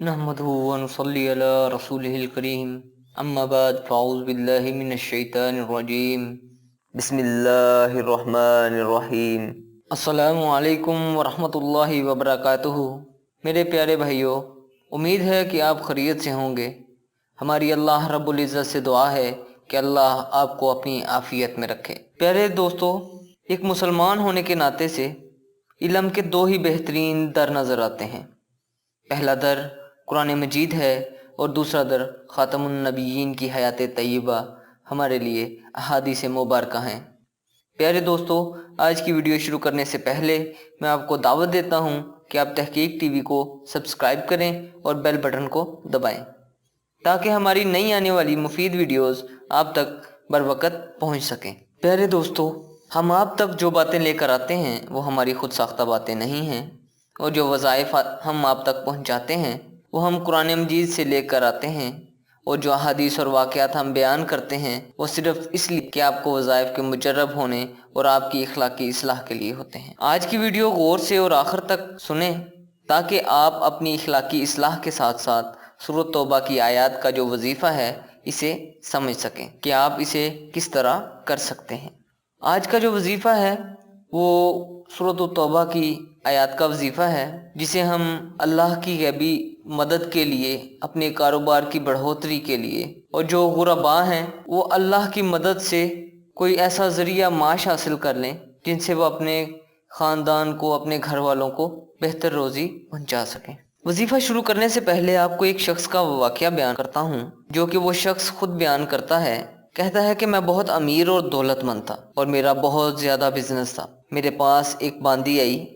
نحمده ونصلي على رسوله الكريم اما بعد فاعوذ بالله من الشیطان الرجیم بسم اللہ الرحمن الرحیم السلام علیکم ورحمۃ اللہ وبرکاتہ۔ میرے پیارے بھائیوں، امید ہے کہ آپ خیریت سے ہوں گے۔ ہماری اللہ رب العزت سے دعا ہے کہ اللہ آپ کو اپنی عافیت میں رکھے۔ پیارے دوستو، ایک مسلمان ہونے کے ناطے سے علم کے دو ہی بہترین در نظر آتے ہیں۔ پہلا در قرآن مجید ہے اور دوسرا در خاتم النبیین کی حیات طیبہ ہمارے لیے احادیث مبارکہ ہیں۔ پیارے دوستو، آج کی ویڈیو شروع کرنے سے پہلے میں آپ کو دعوت دیتا ہوں کہ آپ تحقیق ٹی وی کو سبسکرائب کریں اور بیل بٹن کو دبائیں تاکہ ہماری نئی آنے والی مفید ویڈیوز آپ تک بروقت پہنچ سکیں۔ پیارے دوستو، ہم آپ تک جو باتیں لے کر آتے ہیں وہ ہماری خود ساختہ باتیں نہیں ہیں، اور جو وظائف ہم آپ تک پہنچاتے ہیں وہ ہم قرآن مجید سے لے کر آتے ہیں، اور جو احادیث اور واقعات ہم بیان کرتے ہیں وہ صرف اس لیے کہ آپ کو وظائف کے مجرب ہونے اور آپ کی اخلاقی اصلاح کے لیے ہوتے ہیں۔ آج کی ویڈیو غور سے اور آخر تک سنیں تاکہ آپ اپنی اخلاقی اصلاح کے ساتھ ساتھ سورۃ توبہ کی آیات کا جو وظیفہ ہے اسے سمجھ سکیں کہ آپ اسے کس طرح کر سکتے ہیں۔ آج کا جو وظیفہ ہے وہ سورۃ التوبہ کی آیات کا وظیفہ ہے، جسے ہم اللہ کی غیبی مدد کے لیے، اپنے کاروبار کی بڑھوتری کے لیے، اور جو غرباء ہیں وہ اللہ کی مدد سے کوئی ایسا ذریعہ معاش حاصل کر لیں جن سے وہ اپنے خاندان کو، اپنے گھر والوں کو بہتر روزی پہنچا سکیں۔ وظیفہ شروع کرنے سے پہلے آپ کو ایک شخص کا واقعہ بیان کرتا ہوں، جو کہ وہ شخص خود بیان کرتا ہے۔ کہتا ہے کہ میں بہت امیر اور دولت مند تھا اور میرا بہت زیادہ بزنس تھا۔ میرے پاس ایک باندی آئی،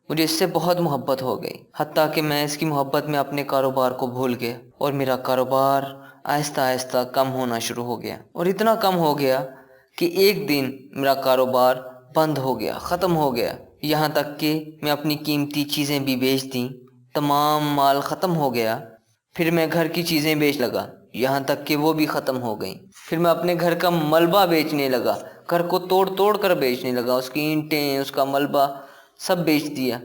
مجھے اس سے بہت محبت ہو گئی، حتیٰ کہ میں اس کی محبت میں اپنے کاروبار کو بھول گیا، اور میرا کاروبار آہستہ آہستہ کم ہونا شروع ہو گیا، اور اتنا کم ہو گیا کہ ایک دن میرا کاروبار بند ہو گیا، ختم ہو گیا، یہاں تک کہ میں اپنی قیمتی چیزیں بھی بیچ دیں، تمام مال ختم ہو گیا۔ پھر میں گھر کی چیزیں بیچ لگا، یہاں تک کہ وہ بھی ختم ہو گئیں۔ پھر میں اپنے گھر کا ملبہ بیچنے لگا، گھر کو توڑ توڑ کر بیچنے لگا، اس کی اینٹیں، اس کا ملبہ سب بیچ دیا،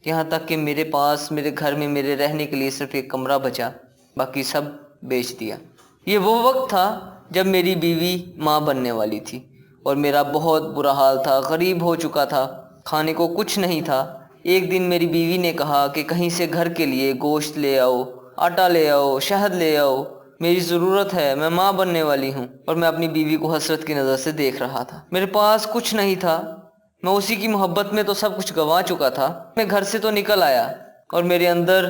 یہاں تک کہ میرے پاس میرے گھر میں میرے رہنے کے لیے صرف ایک کمرہ بچا، باقی سب بیچ دیا۔ یہ وہ وقت تھا جب میری بیوی ماں بننے والی تھی، اور میرا بہت برا حال تھا، غریب ہو چکا تھا، کھانے کو کچھ نہیں تھا۔ ایک دن میری بیوی نے کہا کہ کہیں سے گھر کے لیے گوشت لے آؤ، آٹا لے آؤ، شہد لے آؤ، میری ضرورت ہے، میں ماں بننے والی ہوں۔ اور میں اپنی بیوی کو حسرت کی نظر سے دیکھ رہا تھا۔ میرے پاس کچھ نہیں تھا، میں اسی کی محبت میں تو سب کچھ گنوا چکا تھا۔ میں گھر سے تو نکل آیا، اور میرے اندر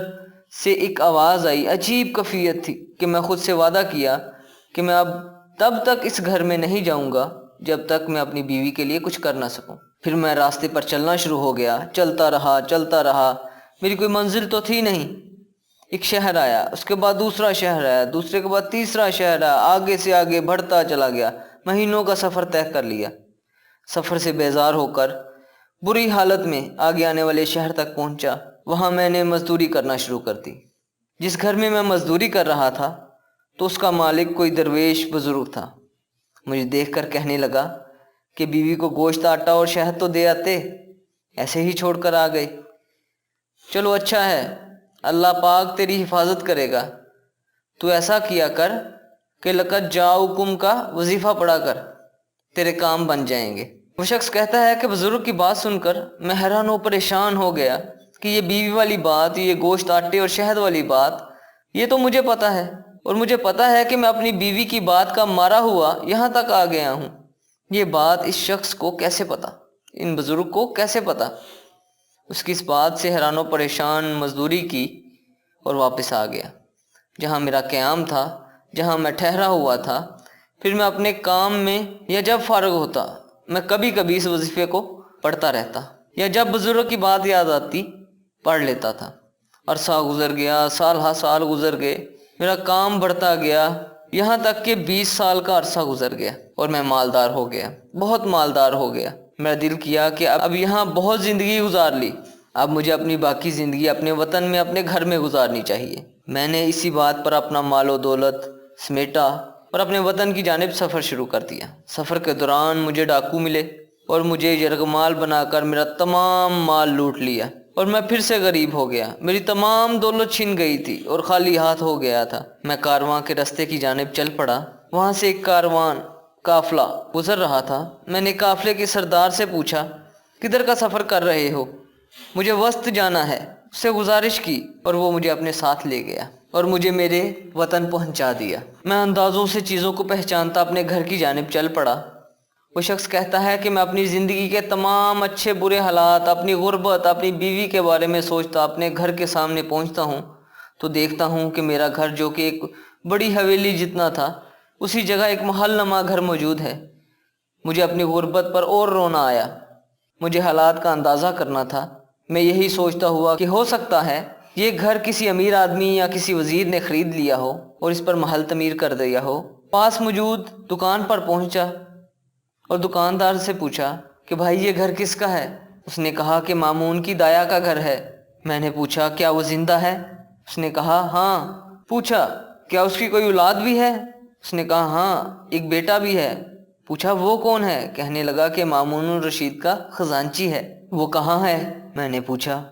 سے ایک آواز آئی، عجیب کیفیت تھی، کہ میں خود سے وعدہ کیا کہ میں اب تب تک اس گھر میں نہیں جاؤں گا جب تک میں اپنی بیوی کے لیے کچھ کر نہ سکوں۔ پھر میں راستے پر چلنا شروع ہو گیا، چلتا رہا، میری کوئی منزل تو تھی نہیں۔ ایک شہر آیا، اس کے بعد دوسرا شہر آیا، دوسرے کے بعد تیسرا شہر آیا، آگے سے آگے بڑھتا چلا گیا، مہینوں کا سفر طے کر لیا۔ سفر سے بیزار ہو کر بری حالت میں آگے آنے والے شہر تک پہنچا۔ وہاں میں نے مزدوری کرنا شروع کر دی۔ جس گھر میں میں مزدوری کر رہا تھا تو اس کا مالک کوئی درویش بزرگ تھا۔ مجھے دیکھ کر کہنے لگا کہ بیوی کو گوشت، آٹا اور شہد تو دے آتے، ایسے ہی چھوڑ کر آ گئے۔ چلو اچھا ہے، اللہ پاک تیری حفاظت کرے گا، تو ایسا کیا کر کہ لقد جاؤکم کا وظیفہ پڑھا کر، تیرے کام بن جائیں گے۔ وہ شخص کہتا ہے کہ بزرگ کی بات سن کر میں حیران و پریشان ہو گیا کہ یہ بیوی والی بات، یہ گوشت، آٹے اور شہد والی بات، یہ تو مجھے پتہ ہے، اور مجھے پتہ ہے کہ میں اپنی بیوی کی بات کا مارا ہوا یہاں تک آ گیا ہوں۔ یہ بات اس شخص کو کیسے پتہ، ان بزرگ کو کیسے پتہ؟ اس کی اس بات سے حیران و پریشان مزدوری کی اور واپس آ گیا جہاں میرا قیام تھا، جہاں میں ٹھہرا ہوا تھا۔ پھر میں اپنے کام میں یا جب فارغ ہوتا، میں کبھی کبھی اس وظیفے کو پڑھتا رہتا، یا جب بزرگ کی بات یاد آتی پڑھ لیتا تھا۔ عرصہ گزر گیا، سال ہا سال گزر گئے، میرا کام بڑھتا گیا، یہاں تک کہ 20 سال کا عرصہ گزر گیا، اور میں مالدار ہو گیا، بہت مالدار ہو گیا۔ میرا دل کیا کہ اب یہاں بہت زندگی گزار لی، اب مجھے اپنی باقی زندگی اپنے وطن میں، اپنے گھر میں گزارنی چاہیے۔ میں نے اسی بات پر اپنا مال و دولت سمیٹا اور اپنے وطن کی جانب سفر شروع کر دیا۔ سفر کے دوران مجھے ڈاکو ملے اور مجھے یرغمال بنا کر میرا تمام مال لوٹ لیا۔ اور میں پھر سے غریب ہو گیا، میری تمام دولت چھن گئی تھی اور خالی ہاتھ ہو گیا تھا۔ میں کارواں کے رستے کی جانب چل پڑا۔ وہاں سے ایک قافلہ گزر رہا تھا۔ میں نے قافلے کے سردار سے پوچھا، کدھر کا سفر کر رہے ہو؟ مجھے وسط جانا ہے۔ اس سے گزارش کی اور وہ مجھے اپنے ساتھ لے گیا اور مجھے میرے وطن پہنچا دیا۔ میں اندازوں سے چیزوں کو پہچانتا اپنے گھر کی جانب چل پڑا۔ وہ شخص کہتا ہے کہ میں اپنی زندگی کے تمام اچھے برے حالات، اپنی غربت، اپنی بیوی کے بارے میں سوچتا اپنے گھر کے سامنے پہنچتا ہوں تو دیکھتا ہوں کہ میرا گھر جو کہ ایک بڑی حویلی جتنا تھا، اسی جگہ ایک محل نما گھر موجود ہے۔ مجھے اپنی غربت پر اور رونا آیا۔ مجھے حالات کا اندازہ کرنا تھا۔ میں یہی سوچتا ہوا کہ ہو سکتا ہے یہ گھر کسی امیر آدمی یا کسی وزیر نے خرید لیا ہو اور اس پر محل تعمیر کر دیا ہو۔ پاس موجود دکان پر پہنچا اور دکاندار سے پوچھا کہ بھائی یہ گھر کس کا ہے؟ اس نے کہا کہ مامون کی دایا کا گھر ہے۔ میں نے پوچھا کیا وہ زندہ ہے؟ اس نے کہا ہاں۔ پوچھا کیا اس کی کوئی اولاد بھی ہے؟ اس نے کہا ہاں، ایک بیٹا بھی ہے۔ پوچھا وہ کون ہے؟ کہنے لگا کہ مامون الرشید کا خزانچی ہے۔ وہ کہاں ہے؟ میں نے پوچھا۔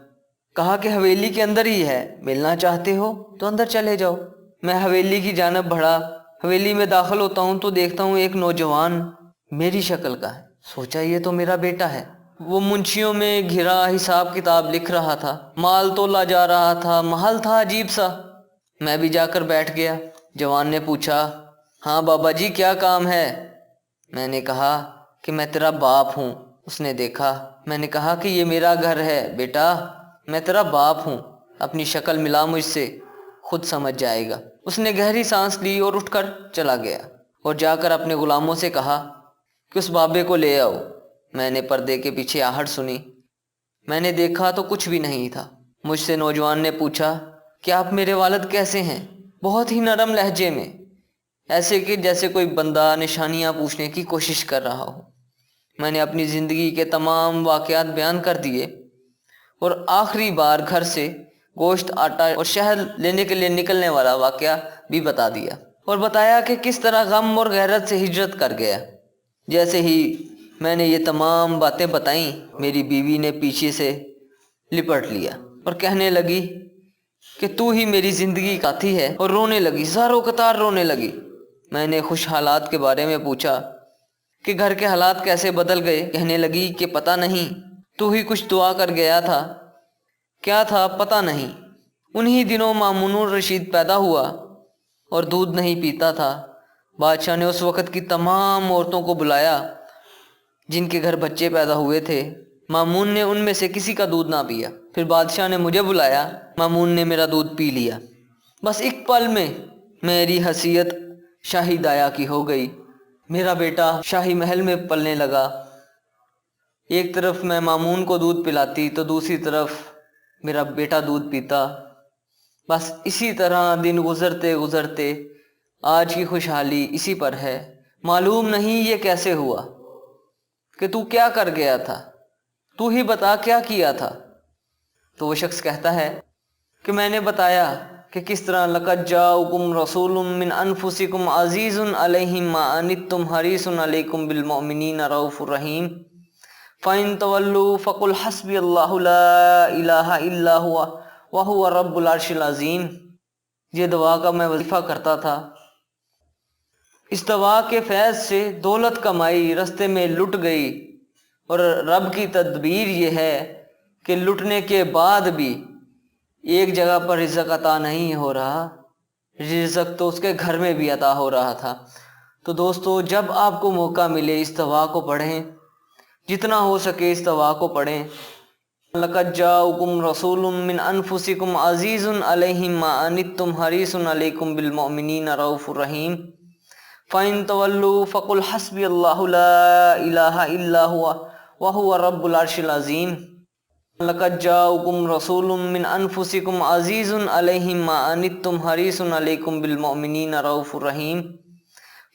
کہا کہ حویلی کے اندر ہی ہے، ملنا چاہتے ہو تو اندر چلے جاؤ۔ میں حویلی کی جانب بڑھا۔ حویلی میں داخل ہوتا ہوں تو دیکھتا ہوں ایک نوجوان میری شکل کا ہے۔ سوچا یہ تو میرا بیٹا ہے۔ وہ منشیوں میں گھرا حساب کتاب لکھ رہا تھا، مال تولا جا رہا تھا، محل تھا عجیب سا۔ میں بھی جا کر بیٹھ گیا۔ جوان نے پوچھا ہاں بابا جی کیا کام ہے؟ میں نے کہا کہ میں تیرا باپ ہوں۔ اس نے دیکھا۔ میں نے کہا کہ یہ میرا گھر ہے بیٹا، میں تیرا باپ ہوں، اپنی شکل ملا مجھ سے، خود سمجھ جائے گا۔ اس نے گہری سانس لی اور اٹھ کر چلا گیا اور جا کر اپنے غلاموں سے کہا کہ اس بابے کو لے آؤ۔ میں نے پردے کے پیچھے آہٹ سنی۔ میں نے دیکھا تو کچھ بھی نہیں تھا۔ مجھ سے نوجوان نے پوچھا کہ آپ میرے والد کیسے ہیں؟ بہت ہی نرم لہجے میں، ایسے کہ جیسے کوئی بندہ نشانیاں پوچھنے کی کوشش کر رہا ہو۔ میں نے اپنی زندگی کے تمام واقعات بیان کر دیے اور آخری بار گھر سے گوشت، آٹا اور شہد لینے کے لیے نکلنے والا واقعہ بھی بتا دیا اور بتایا کہ کس طرح غم اور غیرت سے ہجرت کر گیا۔ جیسے ہی میں نے یہ تمام باتیں بتائیں، میری بیوی نے پیچھے سے لپٹ لیا اور کہنے لگی کہ تو ہی میری زندگی کا ساتھی ہے، اور رونے لگی، زاروں قطار رونے لگی۔ میں نے خوش حالات کے بارے میں پوچھا کہ گھر کے حالات کیسے بدل گئے؟ کہنے لگی کہ پتہ نہیں، تو ہی کچھ دعا کر گیا تھا، کیا تھا پتہ نہیں۔ انہی دنوں مامون الرشید پیدا ہوا اور دودھ نہیں پیتا تھا۔ بادشاہ نے اس وقت کی تمام عورتوں کو بلایا جن کے گھر بچے پیدا ہوئے تھے۔ مامون نے ان میں سے کسی کا دودھ نہ پیا۔ پھر بادشاہ نے مجھے بلایا، مامون نے میرا دودھ پی لیا۔ بس ایک پل میں میری حیثیت شاہی دایا کی ہو گئی۔ میرا بیٹا شاہی محل میں پلنے لگا۔ ایک طرف میں مامون کو دودھ پلاتی تو دوسری طرف میرا بیٹا دودھ پیتا۔ بس اسی طرح دن گزرتے گزرتے آج کی خوشحالی اسی پر ہے۔ معلوم نہیں یہ کیسے ہوا کہ تو کیا کر گیا تھا، تو ہی بتا کیا کیا تھا؟ تو وہ شخص کہتا ہے کہ میں نے بتایا کہ کس طرح لَقَدْ جَاءَكُمْ رَسُولٌ مِّنْ أَنفُسِكُمْ عَزِيزٌ عَلَيْهِ مَا عَنِتُّمْ حَرِيصٌ عَلَيْكُمْ بِالْمُؤْمِنِينَ رَءُوفٌ رَحِيمٌ فَإِن تَوَلُّوا فَقُلْ حَسْبِيَ اللَّهُ لَا إِلَٰهَ إِلَّا هُوَ وَهُوَ رَبُّ الْعَرْشِ الْعَظِيمِ۔ یہ دعا کا میں وظیفہ کرتا تھا۔ اس دعا کے فیض سے دولت کمائی رستے میں لٹ گئی، اور رب کی تدبیر یہ ہے کہ لٹنے کے بعد بھی ایک جگہ پر رزق عطا نہیں ہو رہا، رزق تو اس کے گھر میں بھی عطا ہو رہا تھا۔ تو دوستو، جب آپ کو موقع ملے اس دعا کو پڑھیں، جتنا ہو سکے اس دعا کو پڑھیں۔ لَقَدْ جَاءَكُمْ رَسُولٌ مِّنْ أَنفُسِكُمْ عَزِيزٌ عَلَيْهِ مَا عَنِتُّمْ حَرِيصٌ عَلَيْكُمْ بِالْمُؤْمِنِينَ رَءُوفٌ رَحِيمٌ فَإِن تَوَلُّوا فَقُلْ حَسْبِيَ اللَّهُ لَا إِلَٰهَ إِلَّا هُوَ وَهُوَ رَبُّ الْعَرْشِ الْعَظِيمِ۔ لَقَدْ جَاءَكُمْ رَسُولٌ مِّنْ أَنفُسِكُمْ عَزِيزٌ عَلَيْهِ مَا عَنِتُّمْ حَرِيصٌ عَلَيْكُمْ بِالْمُؤْمِنِينَ رَءُوفٌ رَحِيمٌ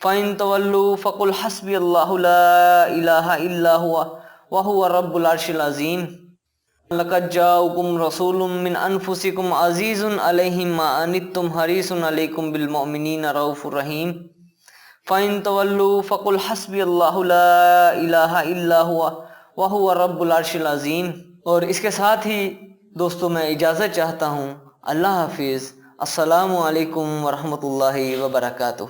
فَإِن تَوَلُّوا فَقُلْ حَسْبِيَ اللَّهُ لَا إِلَٰهَ إِلَّا هُوَ وَهُوَ رَبُّ الْعَرْشِ الْعَظِيمِ۔ لَقَدْ جَاءَكُمْ رَسُولٌ مِّنْ أَنفُسِكُمْ عَزِيزٌ عَلَيْهِ مَا عَنِتُّمْ حَرِيصٌ عَلَيْكُمْ بِالْمُؤْمِنِينَ رَءُوفٌ رَحِيمٌ فَإِن تَوَلُّوا فَقُلْ حَسْبِيَ اللَّهُ لَا إِلَٰهَ إِلَّا هُوَ وَهُوَ رَبُّ الْعَرْشِ الْعَظِيمِ۔ اور اس کے ساتھ ہی دوستو میں اجازت چاہتا ہوں، اللہ حافظ، السلام علیکم ورحمۃ اللہ وبرکاتہ۔